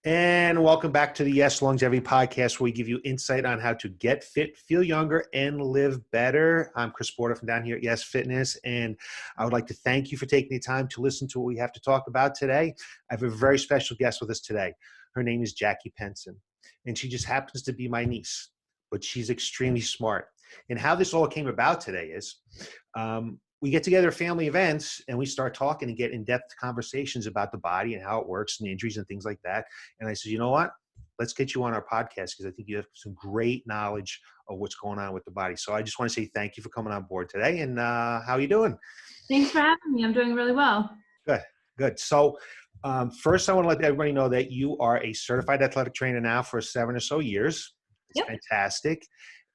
And welcome back to the Yes Longevity Podcast, where we give you insight on how to get fit, feel younger, and live better. I'm Chris Porter from down here at Yes Fitness, and I would like to thank you for taking the time to listen to what we have to talk about today. I have a very special guest with us today. Her name is Jackie Penson, and she just happens to be my niece, but she's extremely smart. And how this all came about today is we get together at family events and we start talking and get in-depth conversations about the body and how it works and injuries and things like that. And I said, you know what? Let's get you on our podcast because I think you have some great knowledge of what's going on with the body. So I just want to say thank you for coming on board today. And how are you doing? Thanks for having me. I'm doing really well. Good, good. So first, I want to let everybody know that you are a certified athletic trainer now for 7 or so years. It's Yep. fantastic.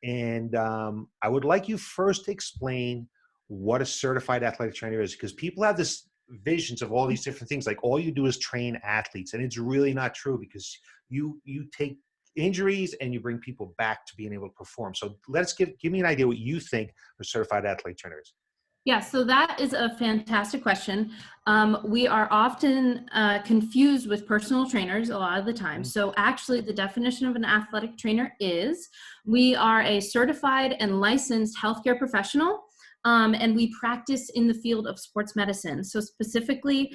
And I would like you first to explain what a certified athletic trainer is, because people have this visions of all these different things, like all you do is train athletes, and it's really not true because you take injuries and you bring people back to being able to perform. So let's give me an idea what you think a certified athlete trainer is. Yeah, so that is a fantastic question. We are often confused with personal trainers a lot of the time. So actually the definition of an athletic trainer is we are a certified and licensed healthcare professional. And we practice in the field of sports medicine. So specifically,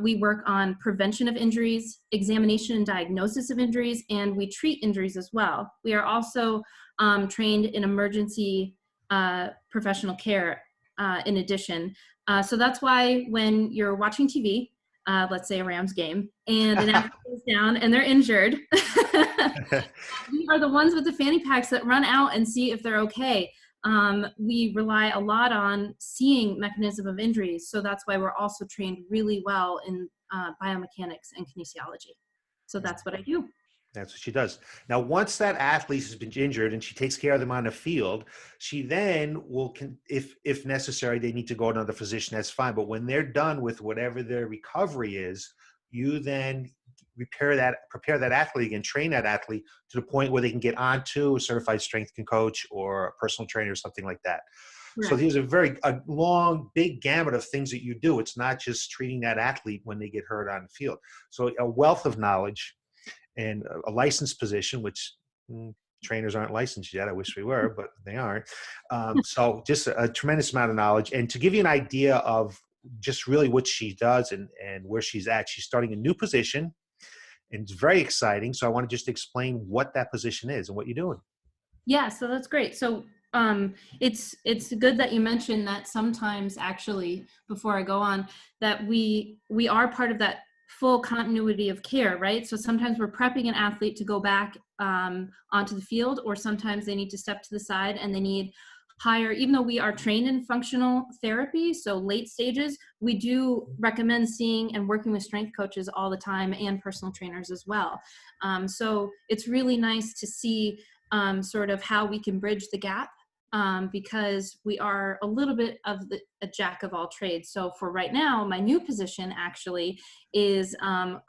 we work on prevention of injuries, examination and diagnosis of injuries, and we treat injuries as well. We are also trained in emergency professional care in addition. So that's why when you're watching TV, let's say a Rams game, and an athlete goes down and they're injured, we are the ones with the fanny packs that run out and see if they're okay. We rely a lot on seeing mechanism of injuries. So that's why we're also trained really well in biomechanics and kinesiology. So that's what I do. That's what she does. Now, once that athlete has been injured and she takes care of them on the field, she then will, if necessary, they need to go to another physician, that's fine. But when they're done with whatever their recovery is, you then prepare that athlete again, train that athlete to the point where they can get onto a certified strength coach or a personal trainer or something like that. Right. So there's a long, big gamut of things that you do. It's not just treating that athlete when they get hurt on the field. So a wealth of knowledge and a licensed position, which trainers aren't licensed yet. I wish we were, but they aren't. So just a tremendous amount of knowledge. And to give you an idea of just really what she does and where she's at, she's starting a new position, and it's very exciting. So I want to just explain what that position is and what you're doing. Yeah, so that's great. So it's good that you mentioned that sometimes, actually, before I go on, that we are part of that full continuity of care, right? So sometimes we're prepping an athlete to go back onto the field, or sometimes they need to step to the side and they need higher, even though we are trained in functional therapy, so late stages, we do recommend seeing and working with strength coaches all the time and personal trainers as well. So it's really nice to see sort of how we can bridge the gap, because we are a little bit of a jack of all trades. So for right now, my new position actually is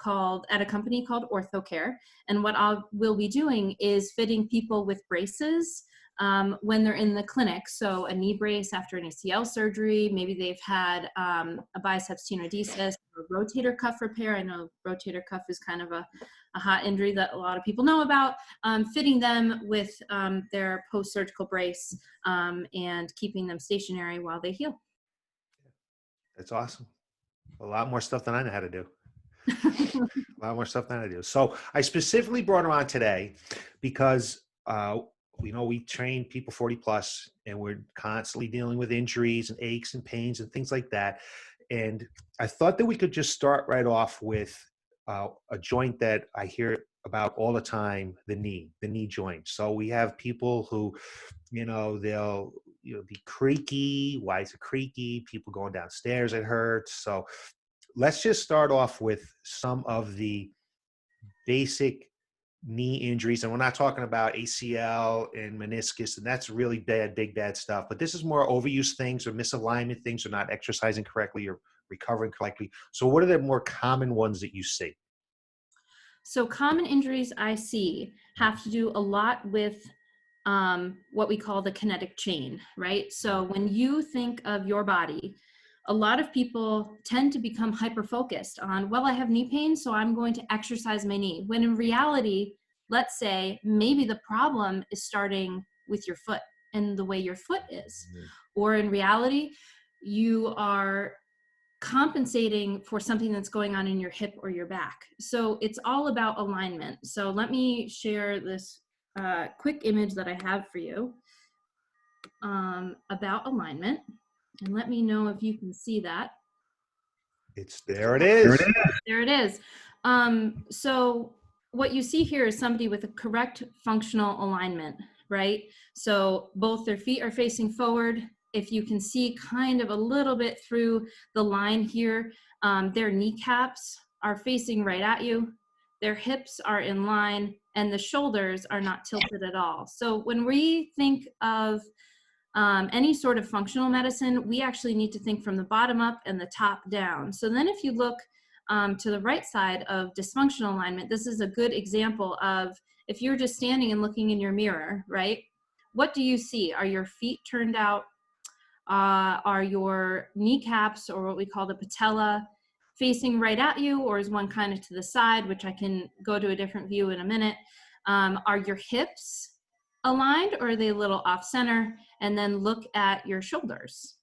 called at a company called OrthoCare. And what we'll be doing is fitting people with braces when they're in the clinic. So a knee brace after an ACL surgery, maybe they've had a biceps tenodesis, or a rotator cuff repair. I know rotator cuff is kind of a hot injury that a lot of people know about, fitting them with their post-surgical brace and keeping them stationary while they heal. That's awesome. A lot more stuff than I know how to do. A lot more stuff than I do. So I specifically brought her on today because we train people 40 plus, and we're constantly dealing with injuries and aches and pains and things like that. And I thought that we could just start right off with a joint that I hear about all the time, the knee joint. So we have people who, they'll be creaky. Why is it creaky? People going downstairs, it hurts. So let's just start off with some of the basic knee injuries. And we're not talking about ACL and meniscus, and that's really bad, big, bad stuff. But this is more overuse things or misalignment things, or not exercising correctly or recovering correctly. So what are the more common ones that you see? So common injuries I see have to do a lot with what we call the kinetic chain, right? So when you think of your body, a lot of people tend to become hyper-focused on, well, I have knee pain, so I'm going to exercise my knee. When in reality, let's say maybe the problem is starting with your foot and the way your foot is. Or in reality, you are compensating for something that's going on in your hip or your back. So it's all about alignment. So let me share this quick image that I have for you about alignment. And let me know if you can see that. There it is. There it is. So what you see here is somebody with a correct functional alignment, right? So both their feet are facing forward. If you can see kind of a little bit through the line here, their kneecaps are facing right at you. Their hips are in line and the shoulders are not tilted at all. So when we think of any sort of functional medicine, we actually need to think from the bottom up and the top down. So then if you look to the right side of dysfunctional alignment, this is a good example of if you're just standing and looking in your mirror, right? What do you see? Are your feet turned out? Are your kneecaps, or what we call the patella, facing right at you, or is one kind of to the side, which I can go to a different view in a minute? Are your hips aligned, or are they a little off center? And then look at your shoulders.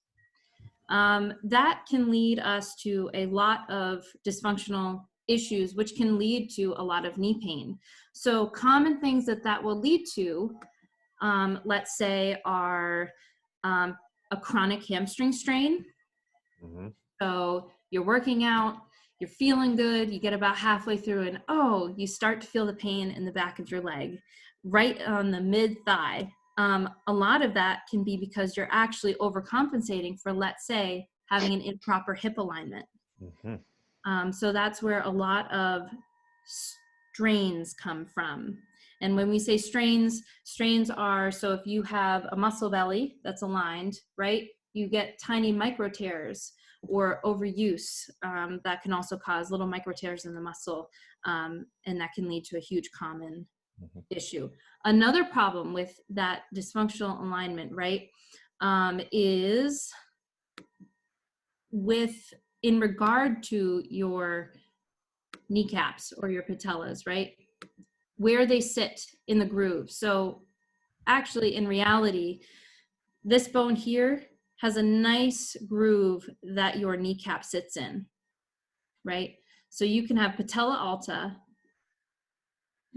That can lead us to a lot of dysfunctional issues, which can lead to a lot of knee pain. So common things that will lead to, let's say, are a chronic hamstring strain. So you're working out, you're feeling good, you get about halfway through and you start to feel the pain in the back of your leg, right on the mid-thigh. A lot of that can be because you're actually overcompensating for, let's say, having an improper hip alignment. So that's where a lot of strains come from. And when we say strains are, so if you have a muscle belly that's aligned, right, you get tiny micro tears or overuse. That can also cause little micro tears in the muscle, and that can lead to a huge common issue. Another problem with that dysfunctional alignment, right, is in regard to your kneecaps or your patellas, right, where they sit in the groove. So actually, in reality, this bone here has a nice groove that your kneecap sits in, right? So you can have patella alta,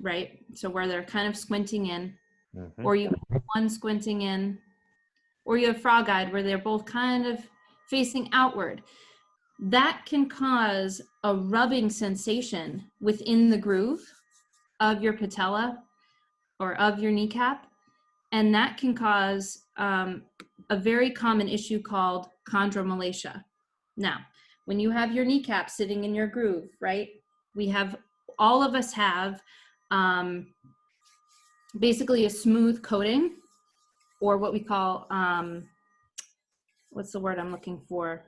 right? So where they're kind of squinting in, or you have one squinting in, or you have frog-eyed where they're both kind of facing outward. That can cause a rubbing sensation within the groove of your patella or of your kneecap, and that can cause a very common issue called chondromalacia. Now, when you have your kneecap sitting in your groove, right, all of us have basically a smooth coating, or what we call, what's the word I'm looking for?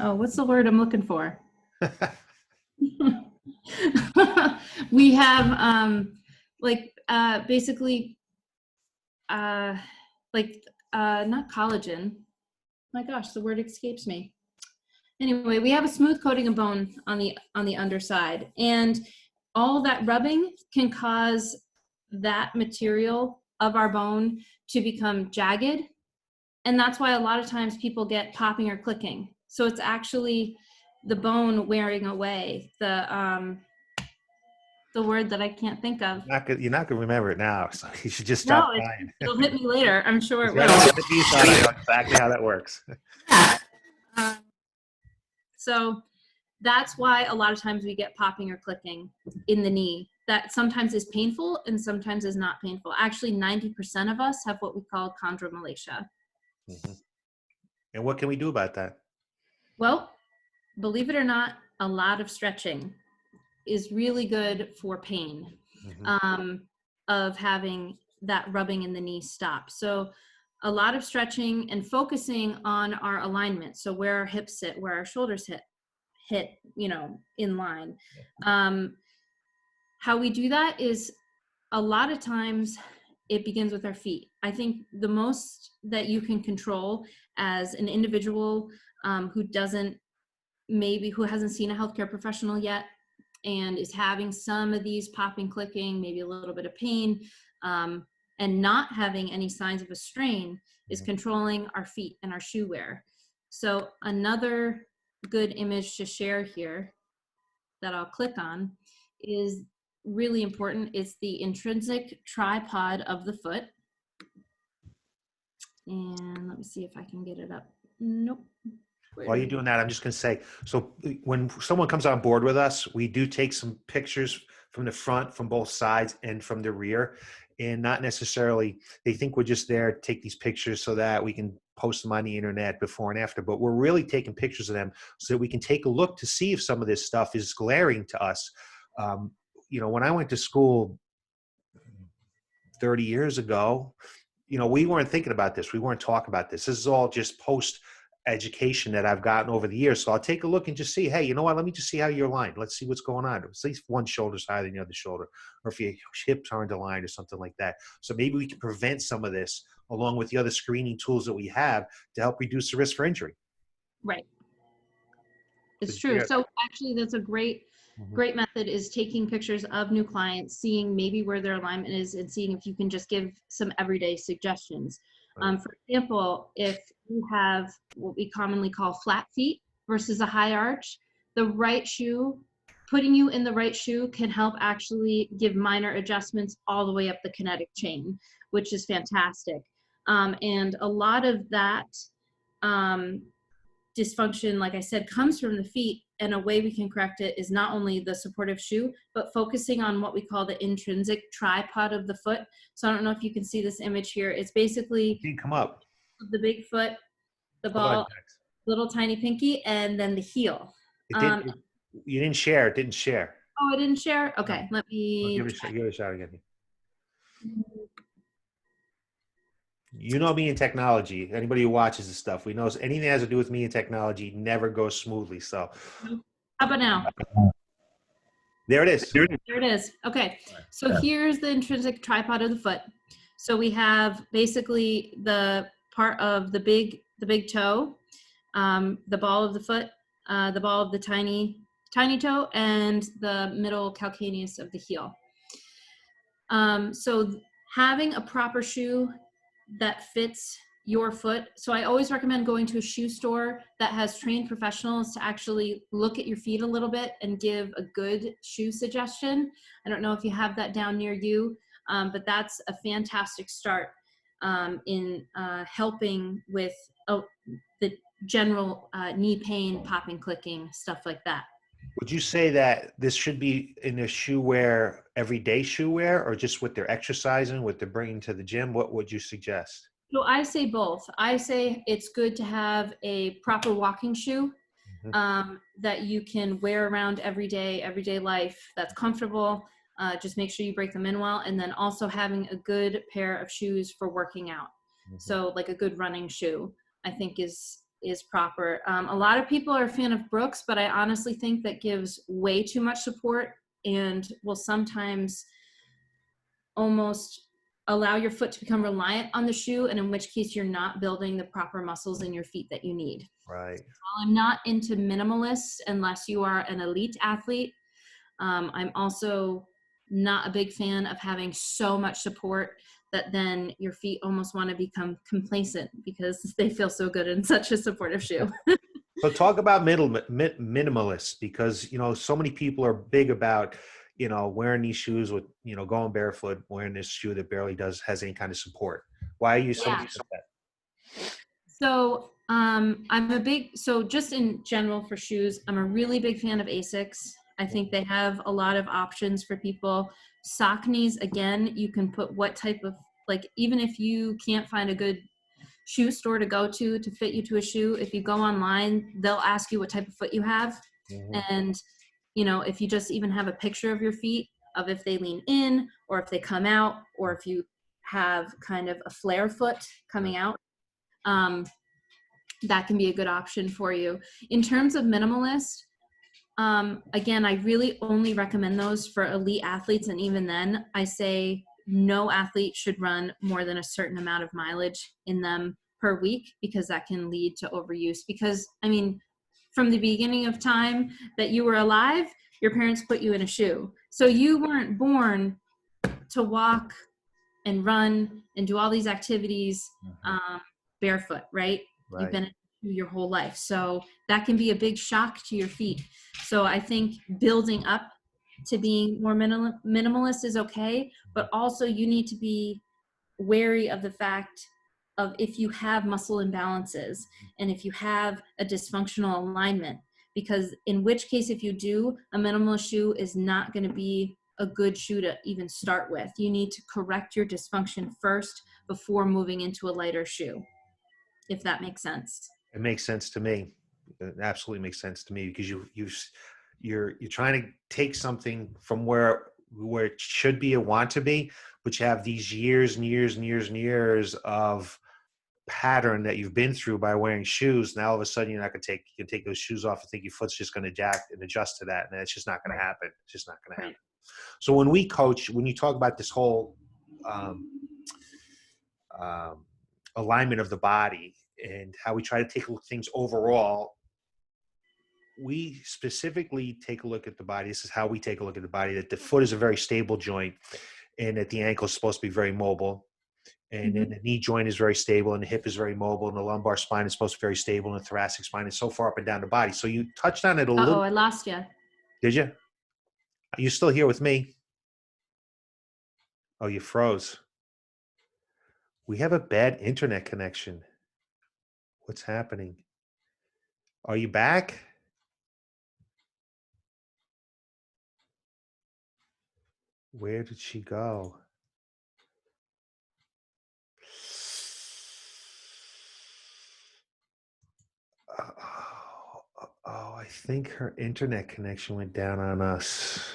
What's the word I'm looking for? We have basically not collagen. My gosh, the word escapes me. Anyway, we have a smooth coating of bone on the underside, and all that rubbing can cause that material of our bone to become jagged, and that's why a lot of times people get popping or clicking. So it's actually the bone wearing away. The word that I can't think of. You're not gonna remember it now, so you should just stop trying. It'll hit me later. I'm sure it will. I know exactly how that works. So that's why a lot of times we get popping or clicking in the knee. That sometimes is painful and sometimes is not painful. Actually, 90% of us have what we call chondromalacia. And what can we do about that? Well, believe it or not, a lot of stretching is really good for pain, of having that rubbing in the knee stop. So a lot of stretching and focusing on our alignment. So where our hips sit, where our shoulders hit, in line. How we do that is a lot of times it begins with our feet. I think the most that you can control as an individual who doesn't who hasn't seen a healthcare professional yet and is having some of these popping, clicking, maybe a little bit of pain, and not having any signs of a strain is controlling our feet and our shoe wear. So another good image to share here that I'll click on is really important. It's the intrinsic tripod of the foot. And let me see if I can get it up. Nope. While you're doing that, I'm just going to say, so when someone comes on board with us, we do take some pictures from the front, from both sides, and from the rear. And not necessarily, they think we're just there to take these pictures so that we can post them on the internet before and after, but we're really taking pictures of them so that we can take a look to see if some of this stuff is glaring to us. When I went to school 30 years ago, we weren't thinking about this. We weren't talking about this. This is all just post education that I've gotten over the years. So I'll take a look and just see, hey, you know what? Let me just see how you're aligned. Let's see what's going on. At least one shoulder's higher than the other shoulder, or if your hips aren't aligned or something like that. So maybe we can prevent some of this along with the other screening tools that we have to help reduce the risk for injury. Right. It's true. So actually that's a great method, is taking pictures of new clients, seeing maybe where their alignment is, and seeing if you can just give some everyday suggestions. Right. For example, if you have what we commonly call flat feet versus a high arch, the right shoe, putting you in the right shoe can help actually give minor adjustments all the way up the kinetic chain, which is fantastic. And a lot of that dysfunction, like I said, comes from the feet, and a way we can correct it is not only the supportive shoe, but focusing on what we call the intrinsic tripod of the foot. So I don't know if you can see this image here. It's basically come up. The big foot, the ball, little tiny pinky, and then the heel. You didn't share. It didn't share. Oh, I didn't share? Okay, No. let me give it a shot again. You know me and technology. Anybody who watches this stuff, we know anything that has to do with me and technology never goes smoothly. So, how about now? There it is. There it is. Okay, so here's the intrinsic tripod of the foot. So we have basically the part of the big toe, the ball of the foot, the ball of the tiny toe, and the middle calcaneus of the heel. So having a proper shoe that fits your foot. So I always recommend going to a shoe store that has trained professionals to actually look at your feet a little bit and give a good shoe suggestion. I don't know if you have that down near you, but that's a fantastic start in helping with the general knee pain, popping, clicking, stuff like that. Would you say that this should be in a shoe wear, everyday shoe wear, or just what they're exercising, what they're bringing to the gym? What would you suggest? So I say both. I say it's good to have a proper walking shoe that you can wear around everyday life, that's comfortable. Just make sure you break them in well. And then also having a good pair of shoes for working out. So like a good running shoe, I think is proper. A lot of people are a fan of Brooks, but I honestly think that gives way too much support and will sometimes almost allow your foot to become reliant on the shoe, and in which case you're not building the proper muscles in your feet that you need. Right. While I'm not into minimalists unless you are an elite athlete, I'm also not a big fan of having so much support that then your feet almost want to become complacent because they feel so good in such a supportive shoe. So talk about minimalists, because, so many people are big about, wearing these shoes with, going barefoot, wearing this shoe that barely has any kind of support. Why are you so big about that? So so just in general for shoes, I'm a really big fan of Asics. I think they have a lot of options for people. Saucony's, again, you can put what type of, even if you can't find a good shoe store to go to fit you to a shoe, if you go online, they'll ask you what type of foot you have. And, if you just even have a picture of your feet, of if they lean in or if they come out, or if you have kind of a flare foot coming out, that can be a good option for you. In terms of minimalist, Again, I really only recommend those for elite athletes. And even then, I say no athlete should run more than a certain amount of mileage in them per week, because that can lead to overuse. Because, I mean, from the beginning of time that you were alive, your parents put you in a shoe. So you weren't born to walk and run and do all these activities barefoot, right? You've Right. been your whole life. So that can be a big shock to your feet. So I think building up to being more minimalist is okay, but also you need to be wary of the fact of if you have muscle imbalances and if you have a dysfunctional alignment, because in which case, if you do, a minimalist shoe is not going to be a good shoe to even start with. You need to correct your dysfunction first before moving into a lighter shoe, if that makes sense. It makes sense to me. It absolutely makes sense to me, because you're trying to take something from where it should be or want to be, but you have these years and years and years and years of pattern that you've been through by wearing shoes. Now all of a sudden you can take those shoes off and think your foot's just going to jack and adjust to that, and it's just not going to happen. It's just not going to happen. So when we coach, when you talk about this whole um, um, alignment of the body and how we try to take a look at things overall, we specifically take a look at the body. This is how we take a look at the body, that the foot is a very stable joint, and that the ankle is supposed to be very mobile. And then the knee joint is very stable, and the hip is very mobile, and the lumbar spine is supposed to be very stable, and the thoracic spine is so far up and down the body. So you touched on it a Uh-oh, little. I lost you. Did you? Are you still here with me? Oh, you froze. We have a bad internet connection. What's happening? Are you back? Where did she go? Oh, I think her internet connection went down on us.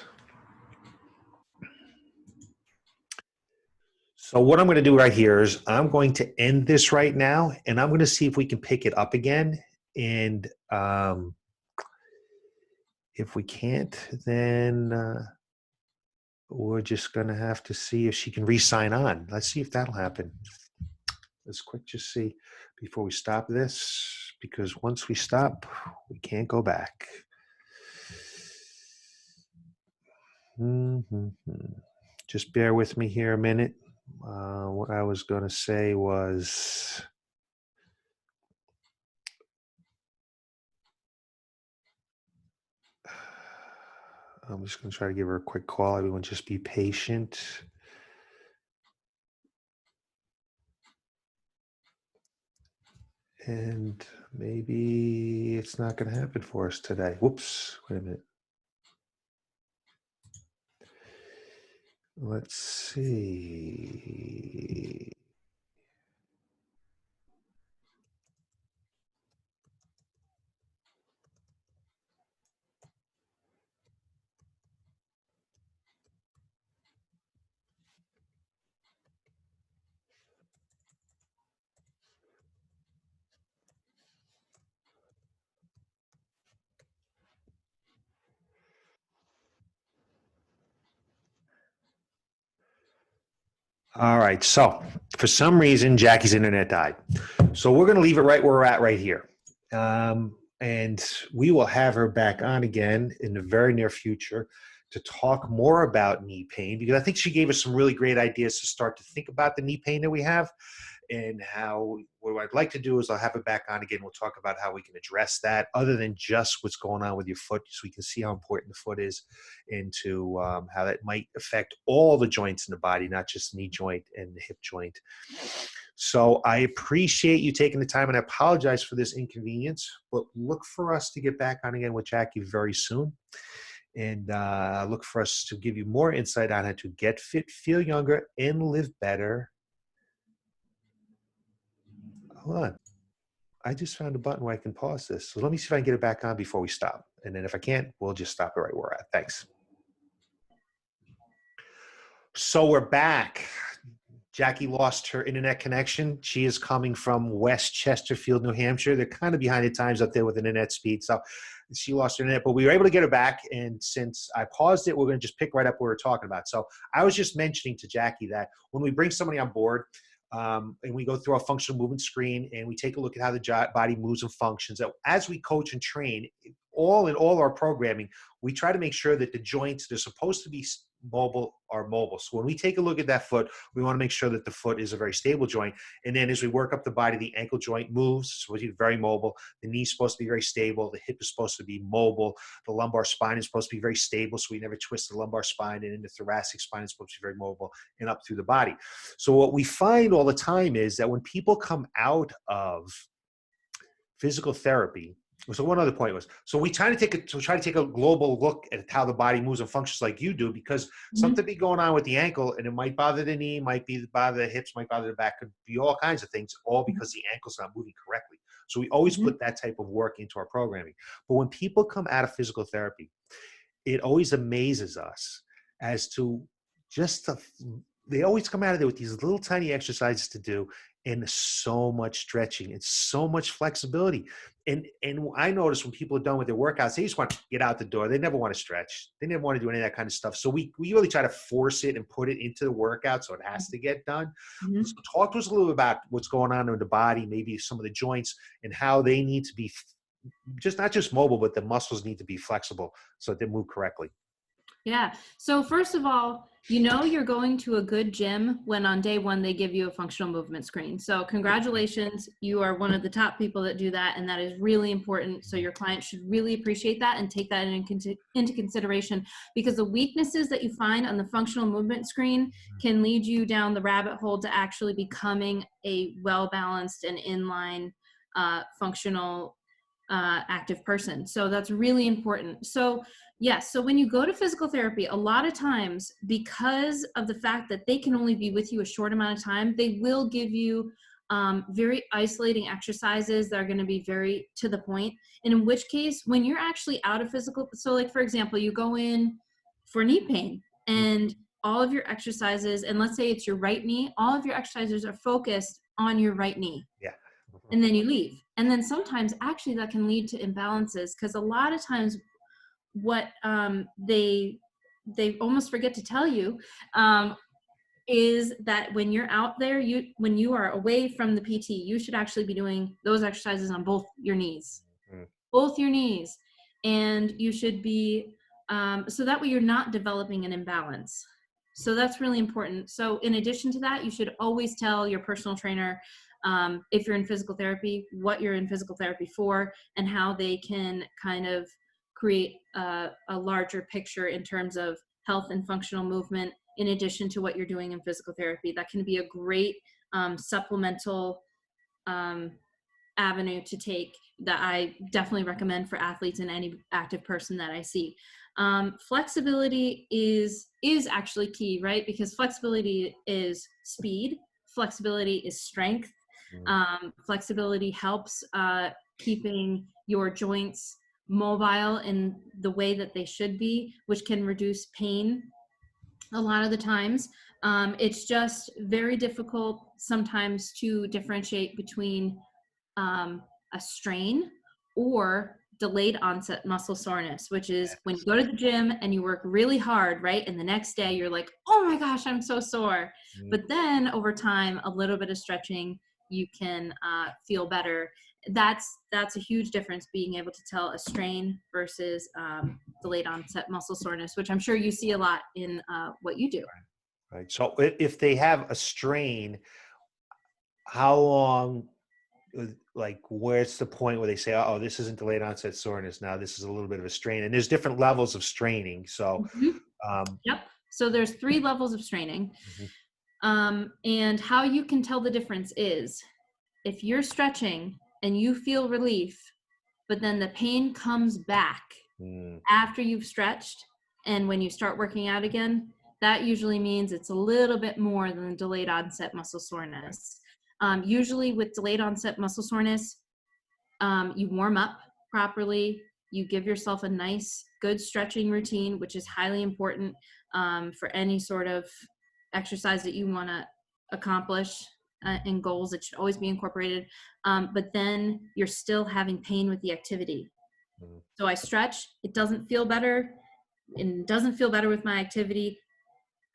So what I'm going to do right here is I'm going to end this right now, and I'm going to see if we can pick it up again. And if we can't, then we're just going to have to see if she can re-sign on. Let's see if that'll happen. Let's quick just see before we stop this, because once we stop, we can't go back. Just bear with me here a minute. What I was going to say was, I'm just going to try to give her a quick call. Everyone just be patient. And maybe it's not going to happen for us today. Whoops, wait a minute. Let's see. All right. So for some reason, Jackie's internet died. So we're going to leave it right where we're at right here. And we will have her back on again in the very near future to talk more about knee pain, because I think she gave us some really great ideas to start to think about the knee pain that we have, and how what I'd like to do is I'll have it back on again. We'll talk about how we can address that other than just what's going on with your foot, so we can see how important the foot is, into how that might affect all the joints in the body, not just the knee joint and the hip joint. So I appreciate you taking the time, and I apologize for this inconvenience, but look for us to get back on again with Jackie very soon. And look for us to give you more insight on how to get fit, feel younger, and live better. Hold on. I just found a button where I can pause this. So let me see if I can get it back on before we stop. And then if I can't, we'll just stop it right where we're at. Thanks. So we're back. Jackie lost her internet connection. She is coming from West Chesterfield, New Hampshire. They're kind of behind the times up there with internet speed. So she lost her internet, but we were able to get her back. And since I paused it, we're going to just pick right up what we were talking about. So I was just mentioning to Jackie that when we bring somebody on board, and we go through our functional movement screen and we take a look at how the body moves and functions. As we coach and train, in all our programming, we try to make sure that the joints they're supposed to be mobile are mobile. So when we take a look at that foot, we want to make sure that the foot is a very stable joint. And then as we work up the body, the ankle joint moves, so it's very mobile. The knee is supposed to be very stable. The hip is supposed to be mobile. The lumbar spine is supposed to be very stable, so we never twist the lumbar spine. And in the thoracic spine is supposed to be very mobile and up through the body. So what we find all the time is that when people come out of physical therapy, so one other point was, so we try to take a global look at how the body moves and functions like you do, because something be going on with the ankle and it might bother the knee, might be bother the hips, might bother the back, could be all kinds of things, all because the ankle's not moving correctly. So we always put that type of work into our programming. But when people come out of physical therapy, it always amazes us as to they always come out of there with these little tiny exercises to do and so much stretching and so much flexibility. And I notice when people are done with their workouts, they just want to get out the door. They never want to stretch. They never want to do any of that kind of stuff. So we really try to force it and put it into the workout so it has to get done. So talk to us a little bit about what's going on in the body, maybe some of the joints and how they need to be not just mobile, but the muscles need to be flexible so that they move correctly. Yeah. So first of all, you're going to a good gym when on day one they give you a functional movement screen. So congratulations, you are one of the top people that do that, and that is really important. So your client should really appreciate that and take that into consideration, because the weaknesses that you find on the functional movement screen can lead you down the rabbit hole to actually becoming a well-balanced and inline functional active person. So that's really important. So yes, so when you go to physical therapy, a lot of times, because of the fact that they can only be with you a short amount of time, they will give you very isolating exercises that are going to be very to the point. And in which case, when you're actually out of physical, so like for example, you go in for knee pain and all of your exercises, and let's say it's your right knee, all of your exercises are focused on your right knee. Yeah. And then you leave. And then sometimes actually that can lead to imbalances, because a lot of times what they almost forget to tell you is that when you're out there, when you are away from the PT, you should actually be doing those exercises on both your knees, and you should be so that way you're not developing an imbalance. So that's really important. So in addition to that, you should always tell your personal trainer, if you're in physical therapy, what you're in physical therapy for, and how they can kind of create a larger picture in terms of health and functional movement, in addition to what you're doing in physical therapy. That can be a great supplemental avenue to take that I definitely recommend for athletes and any active person that I see. Flexibility is actually key, right? Because flexibility is speed, flexibility is strength. Flexibility helps keeping your joints mobile in the way that they should be, which can reduce pain a lot of the times. It's just very difficult sometimes to differentiate between a strain or delayed onset muscle soreness, which is when you go to the gym and you work really hard, right? And the next day you're like, oh my gosh, I'm so sore. But then over time, a little bit of stretching, you can feel better. That's a huge difference, being able to tell a strain versus delayed onset muscle soreness, which I'm sure you see a lot in what you do. Right. So if they have a strain, how long, like where's the point where they say, oh, this isn't delayed onset soreness, now this is a little bit of a strain? And there's different levels of straining. So Yep. So there's 3 levels of straining. And how you can tell the difference is if you're stretching and you feel relief, but then the pain comes back after you've stretched, and when you start working out again, that usually means it's a little bit more than delayed onset muscle soreness. Usually with delayed onset muscle soreness, you warm up properly, you give yourself a nice, good stretching routine, which is highly important for any sort of exercise that you want to accomplish and goals. It should always be incorporated. But then you're still having pain with the activity. Mhm. So I stretch, it doesn't feel better, and doesn't feel better with my activity.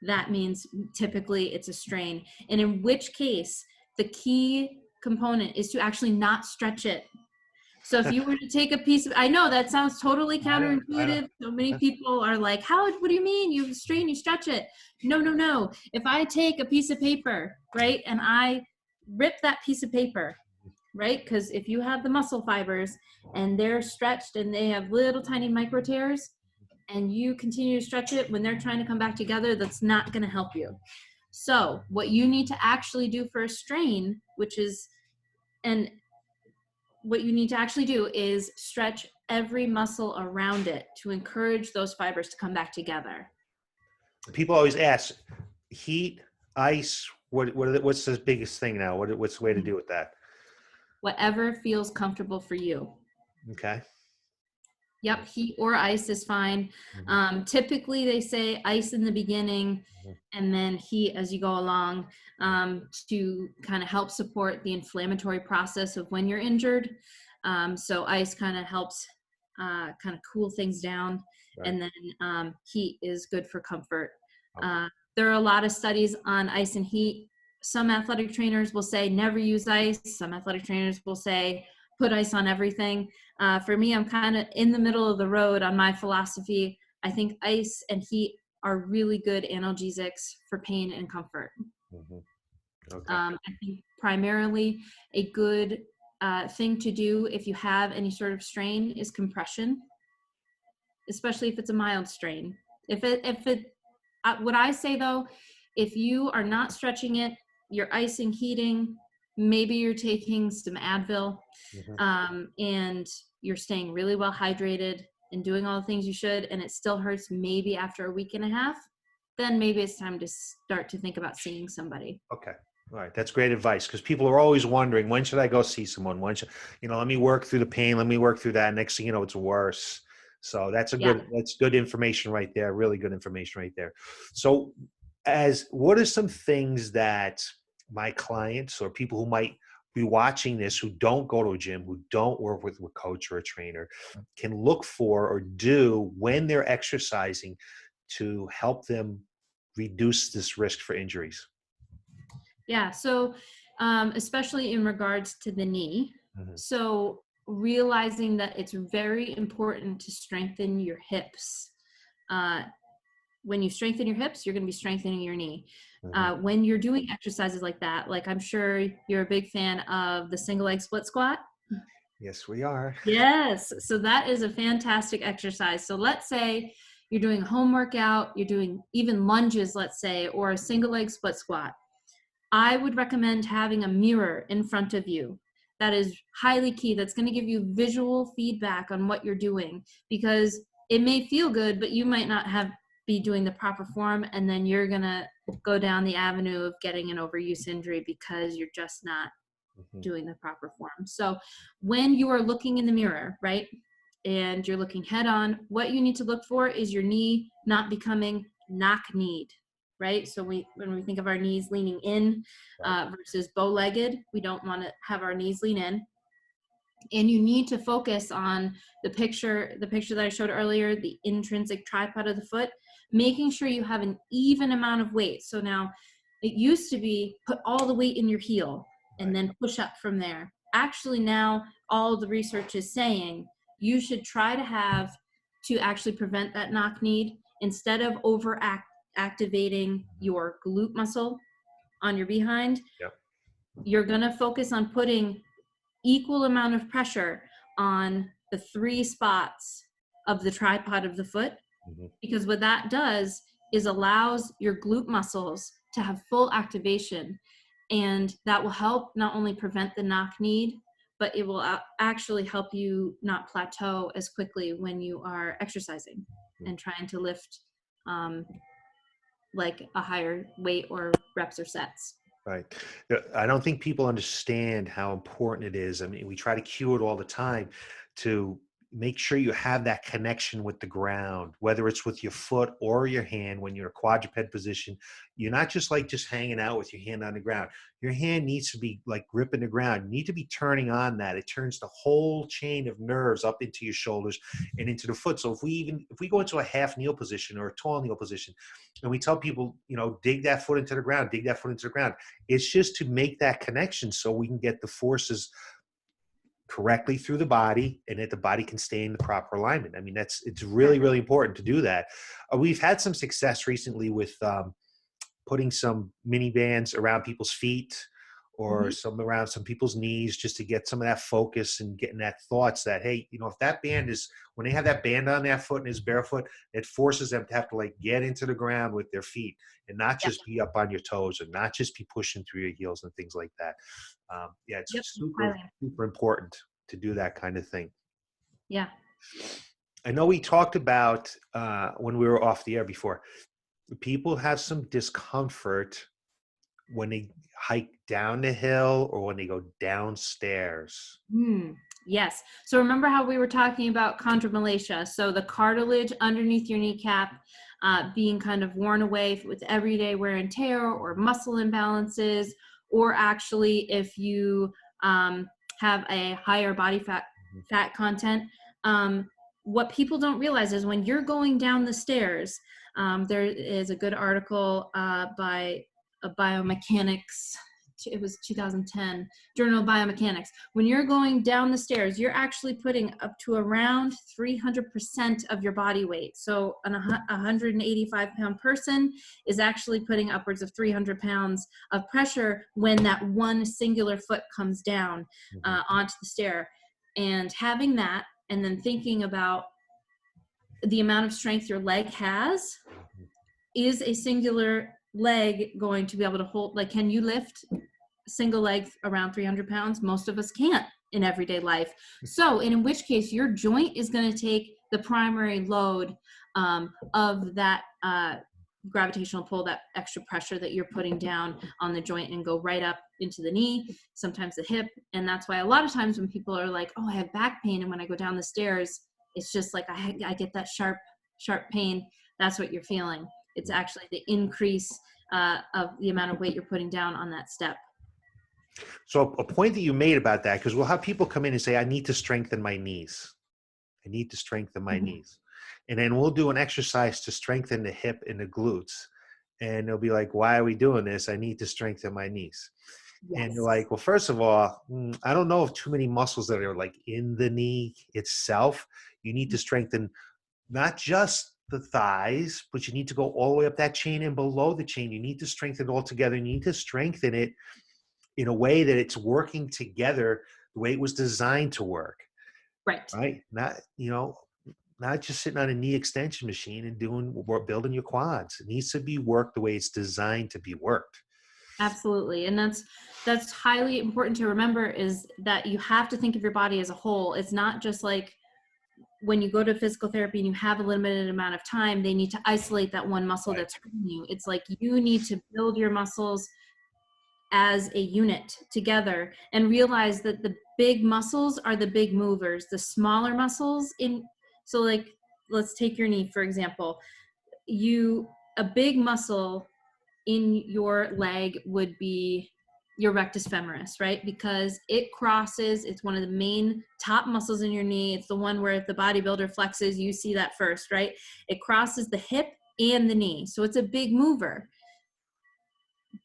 That means typically it's a strain. And in which case, the key component is to actually not stretch it. So if you were to take a piece of, I know that sounds totally I don't, counterintuitive. So many people are like, how, what do you mean? You strain, you stretch it. No, no, no. If I take a piece of paper, right, and I rip that piece of paper, right, because if you have the muscle fibers and they're stretched and they have little tiny micro tears, and you continue to stretch it when they're trying to come back together, that's not going to help you. So what you need to actually do for a strain, which is, and what you need to actually do is stretch every muscle around it to encourage those fibers to come back together. people always ask, heat, ice, what's the biggest thing now? What's the way to do with that? Whatever feels comfortable for you. Okay. Yep, heat or ice is fine. Typically, they say ice in the beginning and then heat as you go along, to kind of help support the inflammatory process of when you're injured. So ice kind of helps kind of cool things down, Right. and then heat is good for comfort. Okay. There are a lot of studies on ice and heat. Some athletic trainers will say never use ice. Some athletic trainers will say put ice on everything. For me, I'm kind of in the middle of the road on my philosophy. I think ice and heat are really good analgesics for pain and comfort. Mhm. Okay. I think primarily a good thing to do if you have any sort of strain is compression, especially if it's a mild strain. What I say though, if you are not stretching it, you're icing, heating, maybe you're taking some Advil, Mhm. and you're staying really well hydrated and doing all the things you should, and it still hurts maybe after a week and a half, then maybe it's time to start to think about seeing somebody. Okay. All right. That's great advice, because people are always wondering, when should I go see someone? When should, let me work through the pain. Let me work through that. Next thing you know, it's worse. So Yeah. that's good information right there. Really good information right there. So what are some things that my clients or people who might be watching this, who don't go to a gym, who don't work with a coach or a trainer, can look for or do when they're exercising to help them reduce this risk for injuries? Yeah. So, especially in regards to the knee. Mhm. So, realizing that it's very important to strengthen your hips. Uh, when you strengthen your hips, you're going to be strengthening your knee. Mhm. When you're doing exercises like that, like I'm sure you're a big fan of the single leg split squat. Yes, we are. Yes. So that is a fantastic exercise. So let's say you're doing a home workout, you're doing even lunges, let's say, or a single leg split squat. I would recommend having a mirror in front of you. That is highly key. That's going to give you visual feedback on what you're doing, because it may feel good, but you might not be doing the proper form, and then you're going to go down the avenue of getting an overuse injury because you're just not Mhm. doing the proper form. So when you are looking in the mirror, right, and you're looking head on, what you need to look for is your knee not becoming knock-kneed, right? So when we think of our knees leaning in Right. versus bow-legged, we don't want to have our knees lean in. And you need to focus on the picture that I showed earlier, the intrinsic tripod of the foot, making sure you have an even amount of weight. So now it used to be put all the weight in your heel and Right. then push up from there. Actually, now all the research is saying you should try to actually prevent that knock knee, instead of activating your glute muscle on your behind. Yep. You're going to focus on putting equal amount of pressure on the 3 spots of the tripod of the foot, Mhm. because what that does is allows your glute muscles to have full activation, and that will help not only prevent the knock knee, but it will actually help you not plateau as quickly when you are exercising and trying to lift like a higher weight or reps or sets. Right. Yeah, I don't think people understand how important it is. I mean, we try to cue it all the time to, make sure you have that connection with the ground, whether it's with your foot or your hand. When you're in a quadruped position, you're not just like just hanging out with your hand on the ground. Your hand needs to be like gripping the ground. You need to be turning on that. It turns the whole chain of nerves up into your shoulders and into the foot. So if we go into a half kneel position or a tall kneel position, and we tell people, dig that foot into the ground, dig that foot into the ground, it's just to make that connection so we can get the forces correctly through the body, and that the body can stay in the proper alignment. I mean, it's really, really important to do that. We've had some success recently with putting some mini bands around people's feet or Mhm. some around some people's knees, just to get some of that focus and getting that thoughts that, hey, if that band is, when they have that band on their foot and is barefoot, it forces them to have to like get into the ground with their feet and not Yep. just be up on your toes and not just be pushing through your heels and things like that. Yeah, it's Yep. super, Highly. super important to do that kind of thing. Yeah. I know we talked about when we were off the air before, people have some discomfort when they hike down the hill or when they go downstairs. Yes. So remember how we were talking about chondromalacia? So the cartilage underneath your kneecap being kind of worn away with everyday wear and tear or muscle imbalances, or actually if you have a higher body fat content. What people don't realize is when you're going down the stairs, there is a good article by a biomechanics. It was 2010 Journal of Biomechanics. When you're going down the stairs, you're actually putting up to around 300% of your body weight. So a 185-pound person is actually putting upwards of 300 pounds of pressure when that one singular foot comes down onto the stair. And having that, and then thinking about the amount of strength your leg has, is a singular leg going to be able to hold, like, can you lift single leg around 300 pounds? Most of us can't in everyday life. So, in which case, your joint is going to take the primary load of that gravitational pull, that extra pressure that you're putting down on the joint, and go right up into the knee, sometimes the hip. And that's why a lot of times when people are like, oh, I have back pain, and when I go down the stairs, it's just like I get that sharp pain. That's what you're feeling. It's actually the increase of the amount of weight you're putting down on that step. So a point that you made about that, because we'll have people come in and say, I need to strengthen my knees. I need to strengthen my knees. And then we'll do an exercise to strengthen the hip and the glutes. And they'll be like, why are we doing this? I need to strengthen my knees. And you're Yes. like, well, first of all, I don't know of too many muscles that are like in the knee itself. You need to strengthen not just the thighs, but you need to go all the way up that chain and below the chain. You need to strengthen it all together. You need to strengthen it in a way that it's working together the way it was designed to work, Right. right? Not just sitting on a knee extension machine and building your quads. It needs to be worked the way it's designed to be worked. Absolutely. And that's highly important to remember, is that you have to think of your body as a whole. It's not just like when you go to physical therapy and you have a limited amount of time, they need to isolate that one muscle Right. that's hurting you. It's like you need to build your muscles as a unit together, and realize that the big muscles are the big movers. The smaller muscles so like, let's take your knee, for example. A big muscle in your leg would be your rectus femoris, right? Because it's one of the main top muscles in your knee. It's the one where if the bodybuilder flexes, you see that first, right? It crosses the hip and the knee. So it's a big mover,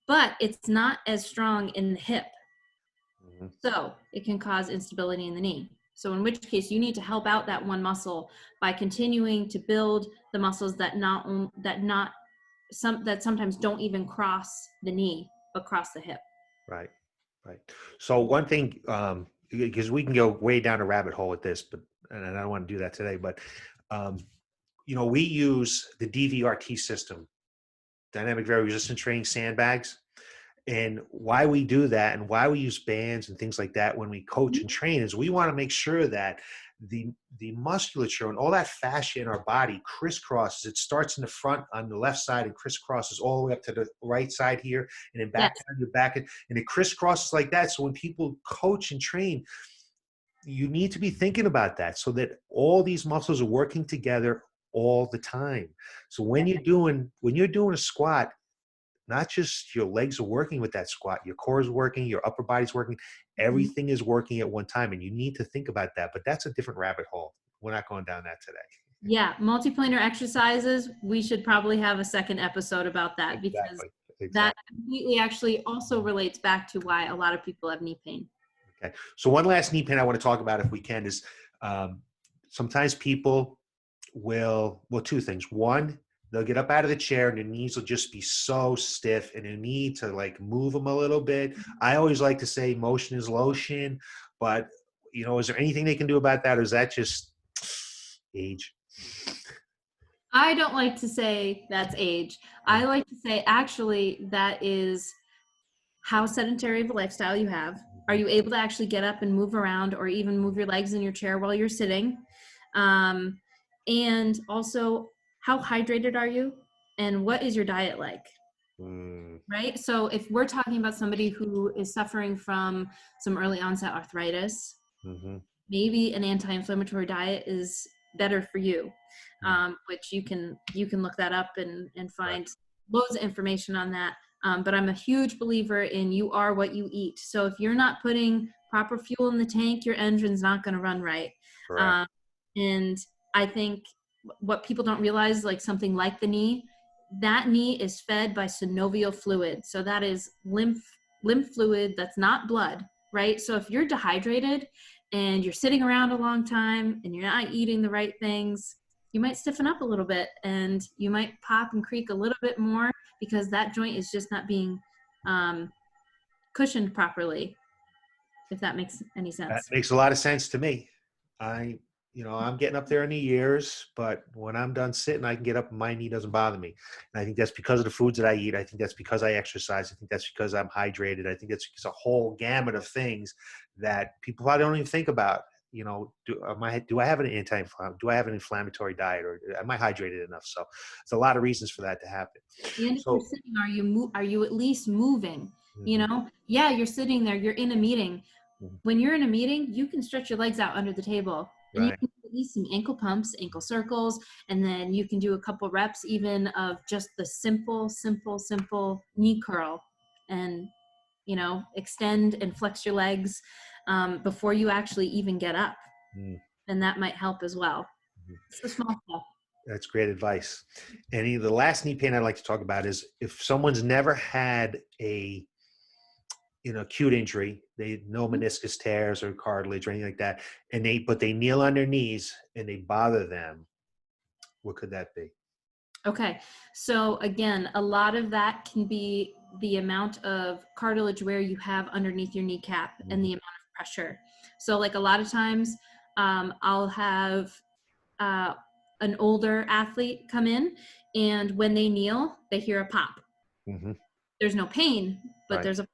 but it's not as strong in the hip. So it can cause instability in the knee. So in which case you need to help out that one muscle by continuing to build the muscles that sometimes don't even cross the knee, but cross the hip. Right. Right. So one thing, because we can go way down a rabbit hole with this, and I don't want to do that today, but we use the DVRT system, dynamic variable resistance training sandbags. And why we do that and why we use bands and things like that when we coach and train is we want to make sure that the musculature and all that fascia in our body crisscrosses. It starts in the front on the left side and crisscrosses all the way up to the right side here, and then back Yes. down your back, and it crisscrosses like that. So when people coach and train, you need to be thinking about that so that all these muscles are working together all the time. So when you're doing a squat, not just your legs are working with that squat, your core is working, your upper body's working, Mhm. everything is working at one time. And you need to think about that. But that's a different rabbit hole. We're not going down that today. Yeah, multiplanar exercises. We should probably have a second episode about that because Exactly. that Exactly. completely actually also relates back to why a lot of people have knee pain. Okay. So one last knee pain I want to talk about if we can is um, sometimes people well, two things. One, they'll get up out of the chair and their knees will just be so stiff and they need to like move them a little bit. I always like to say motion is lotion, but is there anything they can do about that? Or is that just age? I don't like to say that's age. I like to say actually that is how sedentary of a lifestyle you have. Are Mhm. you able to actually get up and move around or even move your legs in your chair while you're sitting? Um, and also, how hydrated are you? And what is your diet like? Mm, Right? So, if we're talking about somebody who is suffering from some early onset arthritis, mhm, maybe an anti-inflammatory diet is better for you, mm, which you can look that up and right, find loads of information on that. But I'm a huge believer in you are what you eat. So if you're not putting proper fuel in the tank, your engine's not going to run right. correct. um, and I think what people don't realize, like something like the knee, that knee is fed by synovial fluid, so that is lymph fluid that's not blood, right? So if you're dehydrated and you're sitting around a long time and you're not eating the right things, you might stiffen up a little bit and you might pop and creak a little bit more because that joint is just not being um, cushioned properly, if that makes any That sense. makes a lot of sense to me. I'm getting up there in the years, but when I'm done sitting, I can get up and my knee doesn't bother me. And I think that's because of the foods that I eat. I think that's because I exercise. I think that's because I'm hydrated. I think it's a whole gamut of things that people probably don't even think about. Do I have do I have an inflammatory diet, or am I hydrated enough? So it's a lot of reasons for that to happen. And if you're So, sitting, are you at least moving? mhm, Yeah, you're sitting there, you're in a meeting. mhm, When you're in a meeting, you can stretch your legs out under the table and you right. can do at least some ankle pumps, ankle circles, and then you can do a couple reps even of just the simple knee curl and, extend and flex your legs before you actually even get up. Mm, And that might help as well. mhm. It's the small stuff. That's great advice. And the last knee pain I'd like to talk about is if someone's never had a acute injury, they no Mhm. meniscus tears or cartilage or anything like that, and they kneel on their knees and they bother them. What could that be? Okay. So again, a lot of that can be the amount of cartilage wear you have underneath your kneecap and Mhm, the amount of pressure. So like a lot of times, I'll have uh, an older athlete come in, and when they kneel, they hear a pop. mhm, There's no pain, but right, there's a pop.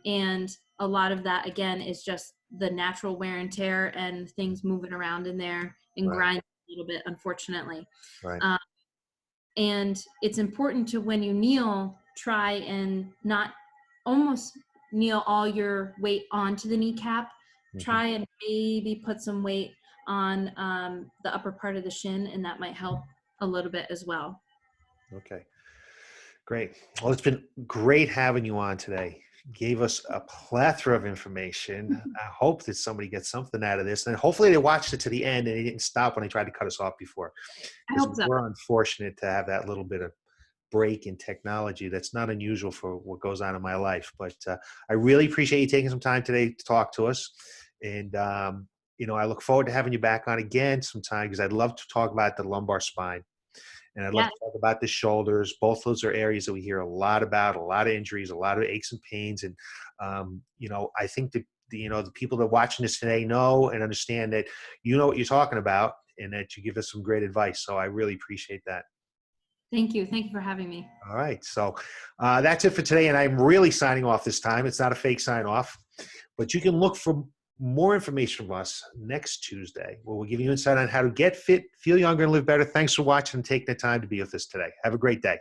And a lot of that again is just the natural wear and tear and things moving around in there and right, grinding a little bit, unfortunately. right. Um, and it's important to, when you kneel, try and not almost kneel all your weight onto the kneecap. Mhm. Try and maybe put some weight on the upper part of the shin, and that might help a little bit as well. Okay. Great. Well, it's been great having you on today. You gave us a plethora of information. I hope that somebody gets something out of this, and hopefully they watched it to the end and they didn't stop when they tried to cut us off before, I because hope so. we're unfortunate to have that little bit of break in technology. That's not unusual for what goes on in my life, but I really appreciate you taking some time today to talk to us. And I look forward to having you back on again sometime because I'd love to talk about the lumbar spine. And I'd love Yeah, to talk about the shoulders. Both those are areas that we hear a lot about, a lot of injuries, a lot of aches and pains. And, I think that, the people that are watching this today know and understand that you know what you're talking about and that you give us some great advice. So I really appreciate that. thank you. Thank you for having me. All right. So that's it for today. And I'm really signing off this time. It's not a fake sign off, but you can look for more information from us next Tuesday, where we'll give you insight on how to get fit, feel younger, and live better. Thanks for watching and taking the time to be with us today. Have a great day.